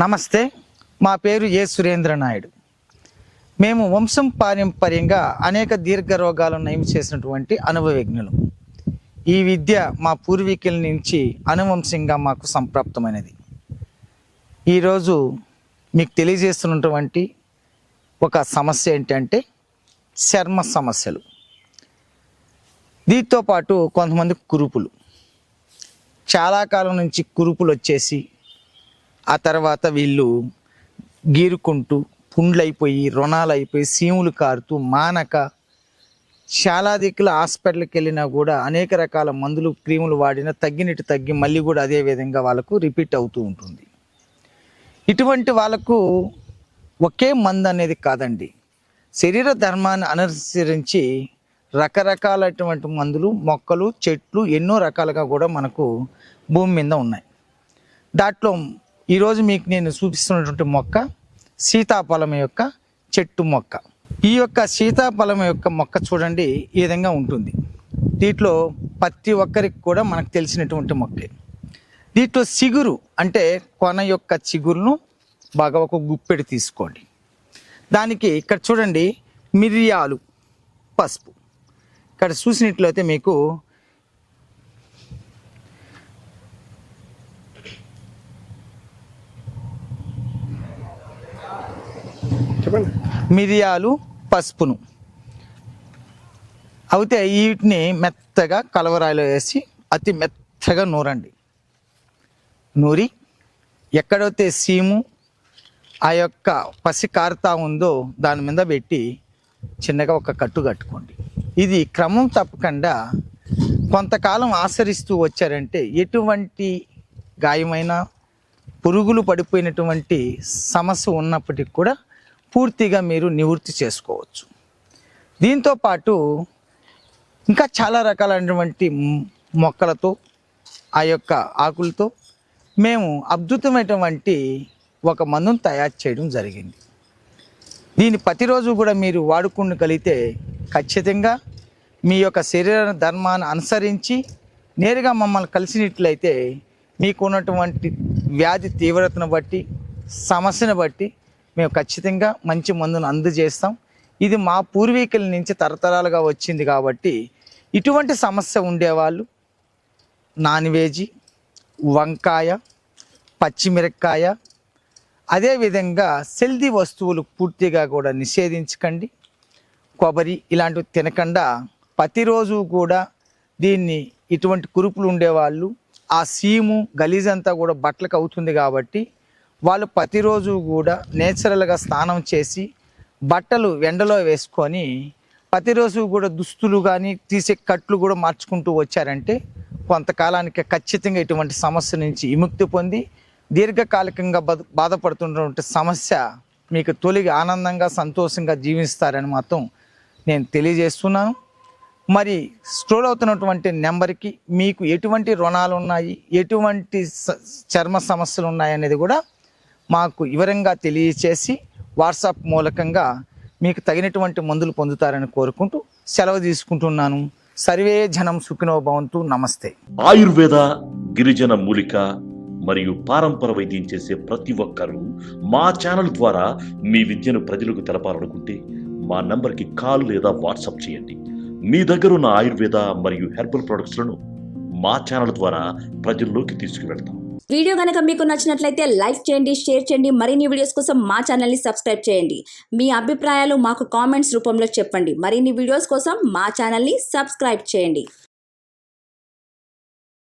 నమస్తే, మా పేరు ఏ సురేంద్ర నాయుడు. మేము వంశం పారంపర్యంగా అనేక దీర్ఘ రోగాలను నయం చేసినటువంటి అనుభవజ్ఞులు. ఈ విద్య మా పూర్వీకుల నుంచి అనువంశంగా మాకు సంప్రాప్తమైనది. ఈరోజు మీకు తెలియజేస్తున్నటువంటి ఒక సమస్య ఏంటంటే చర్మ సమస్యలు. దీంతో పాటు కొంతమంది కురుపులు, చాలా కాలం నుంచి కురుపులు వచ్చేసి ఆ తర్వాత వీళ్ళు గీరుకుంటూ పుండ్లైపోయి రుణాలైపోయి సీములు కారుతూ మానక చాలా దిక్కుల హాస్పిటల్కి వెళ్ళినా కూడా అనేక రకాల మందులు క్రీములు వాడినా తగ్గి మళ్ళీ కూడా అదే విధంగా వాళ్ళకు రిపీట్ అవుతూ ఉంటుంది. ఇటువంటి వాళ్ళకు ఒకే మందు అనేది కాదండి, శరీర ధర్మాన్ని అనుసరించి రకరకాలైనటువంటి మందులు, మొక్కలు, చెట్లు ఎన్నో రకాలుగా కూడా మనకు భూమి మీద ఉన్నాయి. దాంట్లో ఈరోజు మీకు నేను చూపిస్తున్నటువంటి మొక్క సీతాఫలం యొక్క చెట్టు మొక్క. ఈ యొక్క సీతాఫలం యొక్క మొక్క చూడండి ఈ విధంగా ఉంటుంది. దీంట్లో ప్రతి ఒక్కరికి కూడా మనకు తెలిసినటువంటి మొక్కే. దీంట్లో చిగురు అంటే కొన యొక్క చిగురును బాగా ఒక గుప్పెడు తీసుకోండి. దానికి ఇక్కడ చూడండి మిరియాలు, పసుపు. ఇక్కడ చూసినట్లయితే మీకు మిరియాలు, పసుపును అయితే వీటిని మెత్తగా కలవరాయిలో వేసి అతి మెత్తగా నూరండి. నూరి ఎక్కడైతే సీము ఆ యొక్క పసి కారుతా ఉందో దాని మీద పెట్టి చిన్నగా ఒక కట్టు కట్టుకోండి. ఇది క్రమం తప్పకుండా కొంతకాలం ఆచరిస్తూ వచ్చారంటే ఎటువంటి గాయమైన పురుగులు పడిపోయినటువంటి సమస్య ఉన్నప్పటికీ కూడా పూర్తిగా మీరు నివృత్తి చేసుకోవచ్చు. దీంతో పాటు ఇంకా చాలా రకాలైనటువంటి మొక్కలతో ఆ యొక్క ఆకులతో మేము అద్భుతమైనటువంటి ఒక మందును తయారు చేయడం జరిగింది. దీన్ని ప్రతిరోజు కూడా మీరు వాడుకోగలిగితే ఖచ్చితంగా మీ యొక్క శరీర ధర్మాన్ని అనుసరించి నేరుగా మమ్మల్ని కలిసినట్లయితే మీకు ఉన్నటువంటి వ్యాధి తీవ్రతను బట్టి, సమస్యను బట్టి మేము ఖచ్చితంగా మంచి మందును అందజేస్తాం. ఇది మా పూర్వీకుల నుంచి తరతరాలుగా వచ్చింది కాబట్టి ఇటువంటి సమస్య ఉండేవాళ్ళు నాన్ వెజ్, వంకాయ, పచ్చిమిరపకాయ, అదేవిధంగా హెల్తీ వస్తువులు పూర్తిగా కూడా నిషేధించకండి. కొబ్బరి ఇలాంటివి తినకుండా ప్రతిరోజు కూడా దీన్ని ఇటువంటి కురుపులు ఉండేవాళ్ళు ఆ సీము గలీజంతా కూడా బట్టలకు అవుతుంది కాబట్టి వాళ్ళు ప్రతిరోజు కూడా నేచురల్గా స్నానం చేసి బట్టలు ఎండలో వేసుకొని ప్రతిరోజు కూడా దుస్తులు కానీ తీసే కట్లు కూడా మార్చుకుంటూ వచ్చారంటే కొంతకాలానికి ఖచ్చితంగా ఇటువంటి సమస్య నుంచి విముక్తి పొంది దీర్ఘకాలికంగా బాధపడుతున్నటువంటి సమస్య మీకు తొలగి ఆనందంగా సంతోషంగా జీవిస్తారని మాత్రం నేను తెలియజేస్తున్నాను. మరి స్క్రోల్ అవుతున్నటువంటి నెంబర్కి మీకు ఎటువంటి రుణాలు ఉన్నాయి, ఎటువంటి చర్మ సమస్యలు ఉన్నాయి అనేది కూడా మాకు వివరంగా తెలియచేసి వాట్సాప్ మూలకంగా మీకు తగినటువంటి మందులు పొందుతారని కోరుకుంటూ సెలవు తీసుకుంటున్నాను. సర్వే జనం సుఖినో భవంతు. నమస్తే. ఆయుర్వేద, గిరిజన మూలిక మరియు పారంపర వైద్యం చేసే ప్రతి ఒక్కరూ మా ఛానల్ ద్వారా మీ విద్యను ప్రజలకు తెలపాలనుకుంటే మా నంబర్కి కాల్ లేదా వాట్సాప్ చేయండి. మీ దగ్గర ఉన్న ఆయుర్వేద మరియు హెర్బల్ ప్రొడక్ట్స్లను మా ఛానల్ ద్వారా ప్రజల్లోకి తీసుకువెళ్తాం. వీడియో కనుక మీకు నచ్చినట్లయితే లైక్ చేయండి, షేర్ చేయండి. మరిన్ని వీడియోస్ కోసం మా ఛానల్ని సబ్స్క్రైబ్ చేయండి. మీ అభిప్రాయాలు మాకు కామెంట్స్ రూపంలో చెప్పండి. మరిన్ని వీడియోస్ కోసం మా ఛానల్ని సబ్స్క్రైబ్ చేయండి.